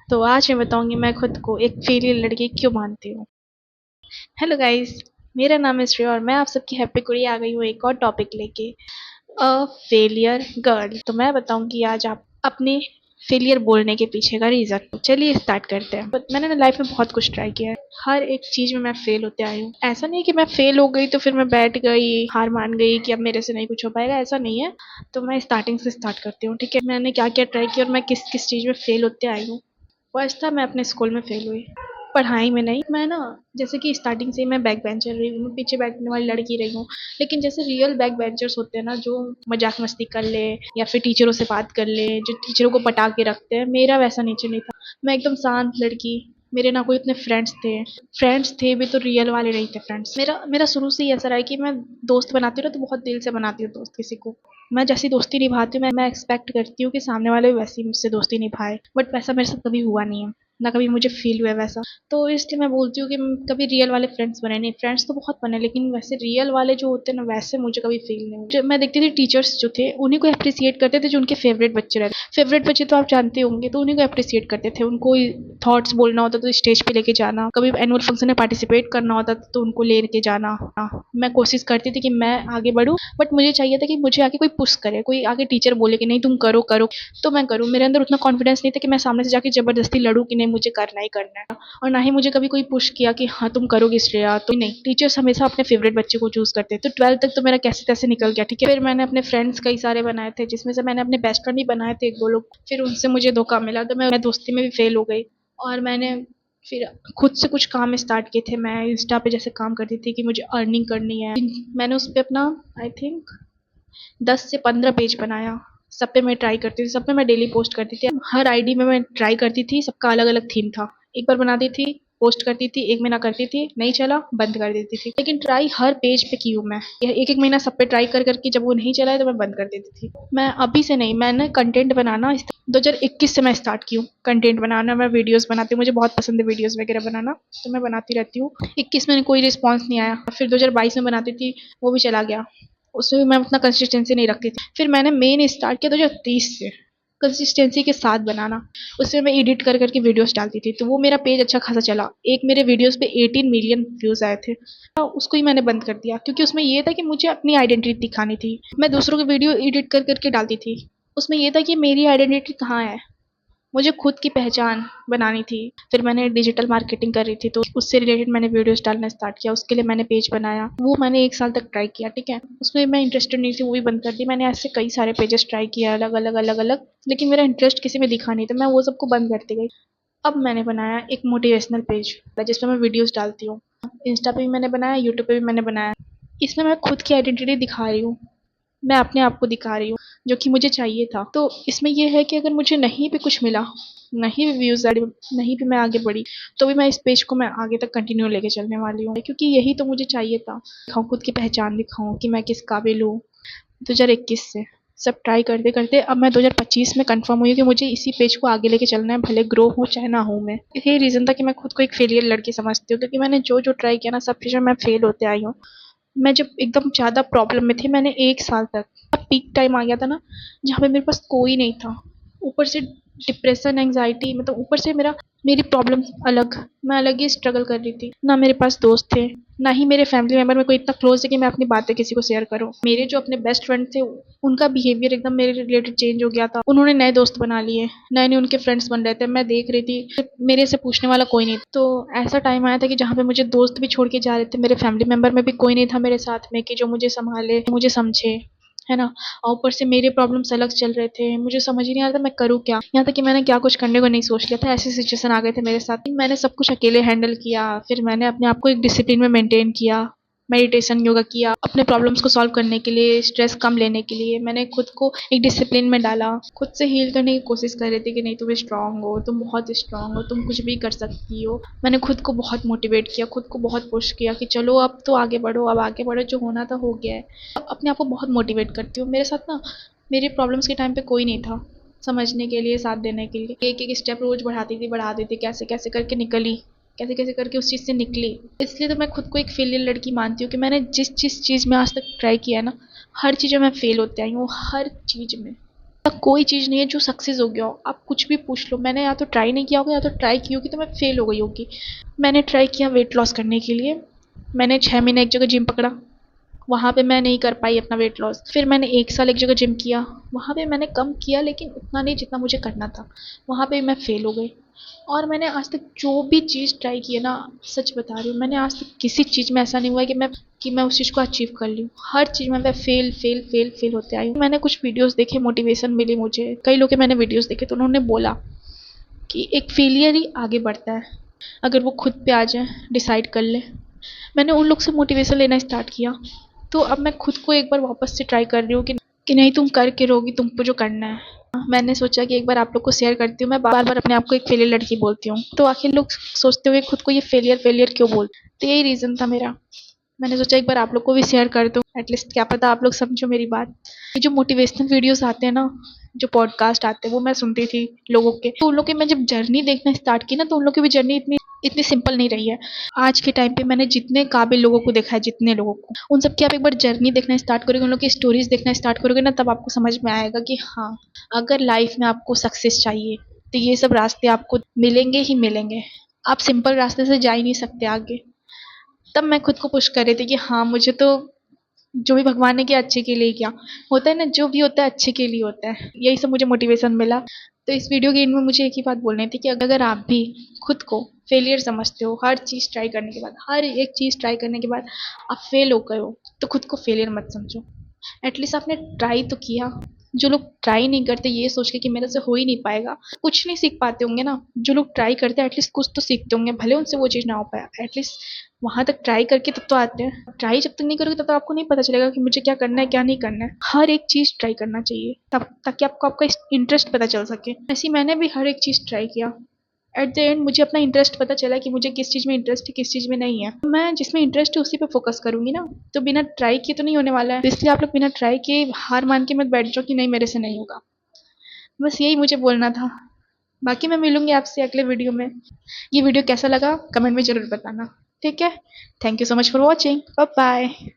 तो आज मैं बताऊंगी मैं खुद को एक फेलियर लड़की क्यों मानती हूँ। हेलो गाइस, मेरा नाम है श्रेया और मैं आप सबकी हैप्पी कुड़ी आ गई हूँ एक और टॉपिक लेके, अ फेलियर गर्ल। तो मैं बताऊंगी आज आप अपने फेलियर बोलने के पीछे का रीजन। चलिए स्टार्ट करते हैं। बट मैंने ना लाइफ में बहुत कुछ ट्राई किया है, हर एक चीज में मैं फेल होते आई हूँ। ऐसा नहीं है कि मैं फेल हो गई तो फिर मैं बैठ गई, हार मान गई कि अब मेरे से नहीं कुछ हो पाएगा, ऐसा नहीं है। तो मैं स्टार्टिंग से स्टार्ट करती हूँ, ठीक है। मैंने क्या क्या ट्राई किया और मैं किस किस चीज में फेल होते आई हूँ। फर्स्ट था, मैं अपने स्कूल में फेल हुई, पढ़ाई में नहीं। मैं ना, जैसे कि स्टार्टिंग से ही मैं बैक बेंचर रही हूँ, मैं पीछे बैठने वाली लड़की रही हूँ। लेकिन जैसे रियल बैक बेंचर्स होते हैं ना, जो मजाक मस्ती कर ले या फिर टीचरों से बात कर ले, जो टीचरों को पटा के रखते हैं, मेरा वैसा नेचर नहीं था। मैं एकदम शांत लड़की। मेरे ना कोई इतने फ्रेंड्स थे भी तो रियल वाले नहीं थे फ्रेंड्स। मेरा मेरा शुरू से ही ऐसा रहा है कि मैं दोस्त बनाती हूँ ना तो बहुत दिल से बनाती हूँ दोस्त किसी को। मैं जैसी दोस्ती निभाती हूँ, मैं एक्सपेक्ट करती हूँ कि सामने वाले भी वैसी मुझसे दोस्ती निभाए, बट वैसा मेरे साथ कभी हुआ नहीं है, ना कभी मुझे फील हुआ है वैसा। तो इसलिए मैं बोलती हूँ कि कभी रियल वाले फ्रेंड्स बने नहीं। फ्रेंड्स तो बहुत बने, लेकिन वैसे रियल वाले जो होते हैं ना, वैसे मुझे कभी फील नहीं हुआ। जब मैं देखती थी टीचर्स जो थे उन्हीं को अप्रिसिएट करते थे, जो उनके फेवरेट बच्चे रहते। फेवरेट बच्चे तो आप जानते होंगे, तो उन्हीं को अप्रिसिएट करते थे। उनको थॉट्स बोलना होता तो स्टेज पे लेके जाना, कभी एनुअल फंक्शन में पार्टिसिपेट करना होता तो उनको लेके जाना। मैं कोशिश करती थी कि मैं आगे बढ़ूँ, बट मुझे चाहिए था कि मुझे आगे कोई पुश करे, कोई आगे टीचर बोले कि नहीं तुम करो करो, तो मैं करूँ। मेरे अंदर उतना कॉन्फिडेंस नहीं था कि मैं सामने से जाके जबरदस्ती लड़ूँ कि नहीं मुझे करना ही करना है। और ना ही मुझे कभी कोई पुश किया कि हाँ तुम करोगी श्रेया, तो नहीं। टीचर्स हमेशा अपने फेवरेट बच्चे को चूज करते हैं। तो 12th तक तो मेरा कैसे तैसे निकल गया, ठीक है। फिर मैंने अपने फ्रेंड्स कई सारे बनाए थे, जिसमें से मैंने अपने बेस्ट फ्रेंड ही बनाए थे एक दो लोग। फिर उनसे मुझे धोखा मिला तो मैं दोस्ती में भी फेल हो गई। और मैंने फिर खुद से कुछ काम स्टार्ट किए थे। मैं इंस्टा पे जैसे काम करती थी कि मुझे अर्निंग करनी है, मैंने उस पर अपना आई थिंक 10 से 15 पेज बनाया। सब पे मैं ट्राई करती थी, सब पे मैं डेली पोस्ट करती थी। हर आईडी में मैं ट्राई करती थी, सबका अलग अलग थीम था। एक बार बनाती थी, पोस्ट करती थी, 1 महीना करती थी, नहीं चला बंद कर देती थी। लेकिन ट्राई हर पेज पे की हूँ मैं। यह एक एक महीना सब पे ट्राई कर करके जब वो नहीं चला है तो मैं बंद कर देती थी। मैं अभी से नहीं, मैंने कंटेंट बनाना 2021 से मैं स्टार्ट की हूँ कंटेंट बनाना। मैं वीडियोस बनाती हूँ, मुझे बहुत पसंद है वीडियोस वगैरह बनाना, तो मैं बनाती रहती हूँ। 21 में कोई रिस्पॉन्स नहीं आया, फिर 2022 में बनाती थी, वो भी चला गया। उसमें भी मैं उतना कंसिस्टेंसी नहीं रखती थी। फिर मैंने मेन स्टार्ट किया 2030 से कंसिस्टेंसी के साथ बनाना। उसमें मैं एडिट कर करके वीडियोस डालती थी, तो वो मेरा पेज अच्छा खासा चला। एक मेरे वीडियोस पे 18 मिलियन व्यूज आए थे। उसको ही मैंने बंद कर दिया, क्योंकि उसमें ये था कि मुझे अपनी आइडेंटिटी दिखानी थी। मैं दूसरों की वीडियो एडिट कर करके डालती थी, उसमें ये था कि मेरी आइडेंटिटी कहाँ है, मुझे खुद की पहचान बनानी थी। फिर मैंने डिजिटल मार्केटिंग कर रही थी, तो उससे रिलेटेड मैंने वीडियोस डालना स्टार्ट किया। उसके लिए मैंने पेज बनाया, वो मैंने 1 साल तक ट्राई किया, ठीक है। उसमें मैं इंटरेस्टेड नहीं थी, वो भी बंद कर दी मैंने। ऐसे कई सारे पेजेस ट्राई किया, अलग अलग अलग अलग, लेकिन मेरा इंटरेस्ट किसी में दिखा नहीं, तो मैं वो सबको बंद करती गई। अब मैंने बनाया एक मोटिवेशनल पेज जिसपे मैं वीडियोस डालती हूँ। इंस्टा पे भी मैंने बनाया, यूट्यूब पे भी मैंने बनाया। इसमें मैं खुद की आइडेंटिटी दिखा रही हूँ, मैं अपने आप को दिखा रही हूँ, जो कि मुझे चाहिए था। तो इसमें ये है कि अगर मुझे नहीं भी कुछ मिला, नहीं भी व्यूज आए, नहीं भी मैं आगे बढ़ी, तो भी मैं इस पेज को मैं आगे तक कंटिन्यू लेके चलने वाली हूँ, क्योंकि यही तो मुझे चाहिए था। दिखाऊँ, खुद की पहचान दिखाऊँ कि मैं किस काबिल हूँ। 2021 से सब ट्राई करते करते अब मैं 2025 में कंफर्म हुई कि मुझे इसी पेज को आगे लेके चलना है, भले ग्रो हो चाहे ना हो। मैं यही रीजन था कि मैं खुद को एक फेलियर लड़की समझती हूँ, क्योंकि मैंने जो जो ट्राई किया ना, सब चीज़ों में मैं फेल होते आई हूँ। मैं जब एकदम ज़्यादा प्रॉब्लम में थी, मैंने 1 साल तक, पीक टाइम आ गया था ना, जहाँ पे मेरे पास कोई नहीं था। ऊपर से डिप्रेशन, एंग्जाइटी, मतलब ऊपर से मेरी प्रॉब्लम अलग, मैं अलग ही स्ट्रगल कर रही थी। ना मेरे पास दोस्त थे, ना ही मेरे फैमिली मेंबर में कोई इतना क्लोज है कि मैं अपनी बातें किसी को शेयर करूँ। मेरे जो अपने बेस्ट फ्रेंड थे, उनका बिहेवियर एकदम मेरे रिलेटेड चेंज हो गया था। उन्होंने नए दोस्त बना लिए, नए नए उनके फ्रेंड्स बन रहे थे। मैं देख रही थी मेरे से पूछने वाला कोई नहीं। तो ऐसा टाइम आया था कि जहाँ पे मुझे दोस्त भी छोड़ के जा रहे थे, मेरे फैमिली मेंबर में भी कोई नहीं था मेरे साथ में कि जो मुझे संभाले, मुझे समझे, है ना। और ऊपर से मेरे प्रॉब्लम्स अलग चल रहे थे, मुझे समझ ही नहीं आ रहा था मैं करूँ क्या। यहाँ तक कि मैंने क्या कुछ करने को नहीं सोच लिया था, ऐसे सिचुएशन आ गए थे मेरे साथ। मैंने सब कुछ अकेले हैंडल किया। फिर मैंने अपने आप को एक डिसिप्लिन में मेंटेन किया, मेडिटेशन, योगा किया, अपने प्रॉब्लम्स को सॉल्व करने के लिए, स्ट्रेस कम लेने के लिए मैंने खुद को एक डिसिप्लिन में डाला। खुद से हील करने की कोशिश कर रही थी कि नहीं तुम स्ट्रांग हो, तुम बहुत स्ट्रांग हो, तुम कुछ भी कर सकती हो। मैंने खुद को बहुत मोटिवेट किया, खुद को बहुत पुश किया कि चलो अब तो आगे बढ़ो, अब आगे बढ़ो, जो होना था हो गया है। अपने आप को बहुत मोटिवेट करती हूँ। मेरे साथ ना, मेरे प्रॉब्लम्स के टाइम पे कोई नहीं था समझने के लिए, साथ देने के लिए। एक एक स्टेप रोज बढ़ाती थी, कैसे कैसे करके निकली, कैसे कैसे करके उस चीज़ से निकली। इसलिए तो मैं खुद को एक फेलियर लड़की मानती हूँ कि मैंने जिस जिस चीज़ में आज तक ट्राई किया है ना, हर चीज़ में मैं फेल होते आई हूँ, हर चीज़ में। कोई चीज़ नहीं है जो सक्सेस हो गया हो। आप कुछ भी पूछ लो, मैंने या तो ट्राई नहीं किया होगा या तो ट्राई की होगी तो मैं फेल हो गई होगी। मैंने ट्राई किया वेट लॉस करने के लिए। मैंने 6 महीने एक जगह जिम पकड़ा, वहाँ पे मैं नहीं कर पाई अपना वेट लॉस। फिर मैंने 1 साल एक जगह जिम किया, वहाँ पे मैंने कम किया लेकिन उतना नहीं जितना मुझे करना था। वहाँ पे मैं फेल हो गई। और मैंने आज तक जो भी चीज़ ट्राई की है ना, सच बता रही हूँ, मैंने आज तक किसी चीज़ में ऐसा नहीं हुआ है कि मैं उस चीज़ को अचीव कर लूँ। हर चीज़ में मैं फेल फेल फेल फेल होते आई हूँ। मैंने कुछ वीडियोस देखे, मोटिवेशन मिली मुझे, कई लोग के मैंने वीडियोस देखे तो उन्होंने बोला कि एक फेलियर ही आगे बढ़ता है अगर वो खुद पे आ जाए, डिसाइड कर ले। मैंने उन लोग से मोटिवेशन लेना स्टार्ट किया। तो अब मैं खुद को एक बार वापस से ट्राई कर रही हूँ कि नहीं, तुम करके रहोगी, तुमको जो करना है। मैंने सोचा कि एक बार आप लोग को शेयर करती हूँ। मैं बार बार अपने आप को एक फेलियर लड़की बोलती हूँ, तो आखिर लोग सोचते हुए खुद को ये फेलियर फेलियर क्यों बोलते। तो यही रीज़न था मेरा। मैंने सोचा एक बार आप लोग को भी शेयर कर दूँ, एटलीस्ट क्या पता आप लोग समझो मेरी बात। ये जो मोटिवेशनल वीडियोस आते हैं ना, जो पॉडकास्ट आते हैं, वो मैं सुनती थी लोगों के। तो उन लोग की मैं जब जर्नी देखना स्टार्ट की ना, तो उन लोग की भी जर्नी इतनी इतनी सिंपल नहीं रही है। आज के टाइम पे मैंने जितने काबिल लोगों को देखा है, जितने लोगों को, उन सब की आप एक बार जर्नी देखना स्टार्ट करोगे, उन लोग की स्टोरीज देखना स्टार्ट करोगे ना, तब आपको समझ में आएगा कि हाँ, अगर लाइफ में आपको सक्सेस चाहिए तो ये सब रास्ते आपको मिलेंगे ही मिलेंगे। आप सिंपल रास्ते से जा ही नहीं सकते आगे। तब मैं खुद को पुश कर रही थी कि हाँ, मुझे तो जो भी भगवान ने किया अच्छे के लिए किया। होता है ना, जो भी होता है अच्छे के लिए होता है। यही सब मुझे मोटिवेशन मिला। तो इस वीडियो के एंड में मुझे एक ही बात बोलनी थी कि अगर आप भी खुद को फेलियर समझते हो, हर चीज़ ट्राई करने के बाद, हर एक चीज़ ट्राई करने के बाद आप फेल हो गए हो, तो खुद को फेलियर मत समझो। एटलीस्ट आपने ट्राई तो किया। जो लोग ट्राई नहीं करते ये सोच के कि मेरे से हो ही नहीं पाएगा, कुछ नहीं सीख पाते होंगे ना। जो लोग ट्राई करते हैं एटलीस्ट कुछ तो सीखते होंगे, भले उनसे वो चीज़ ना हो पाया, एटलीस्ट वहां तक ट्राई करके तब तो आते हैं। ट्राई जब तक नहीं करोगे तब तो आपको नहीं पता चलेगा कि मुझे क्या करना है क्या नहीं करना है। हर एक चीज़ ट्राई करना चाहिए तब, ताकि आपको आपका इंटरेस्ट पता चल सके। ऐसे ही मैंने भी हर एक चीज़ ट्राई किया। एट द एंड मुझे अपना इंटरेस्ट पता चला कि मुझे किस चीज़ में इंटरेस्ट है, किस चीज़ में नहीं है। मैं जिसमें इंटरेस्ट है उसी पे फोकस करूंगी ना। तो बिना ट्राई किए तो नहीं होने वाला है। तो इसलिए आप लोग बिना ट्राई किए हार मान के मत बैठ जाओ कि नहीं मेरे से नहीं होगा। बस यही मुझे बोलना था। बाकी मैं मिलूंगी आपसे अगले वीडियो में। ये वीडियो कैसा लगा कमेंट में ज़रूर बताना। ठीक है, thank you so much for watching. Bye bye.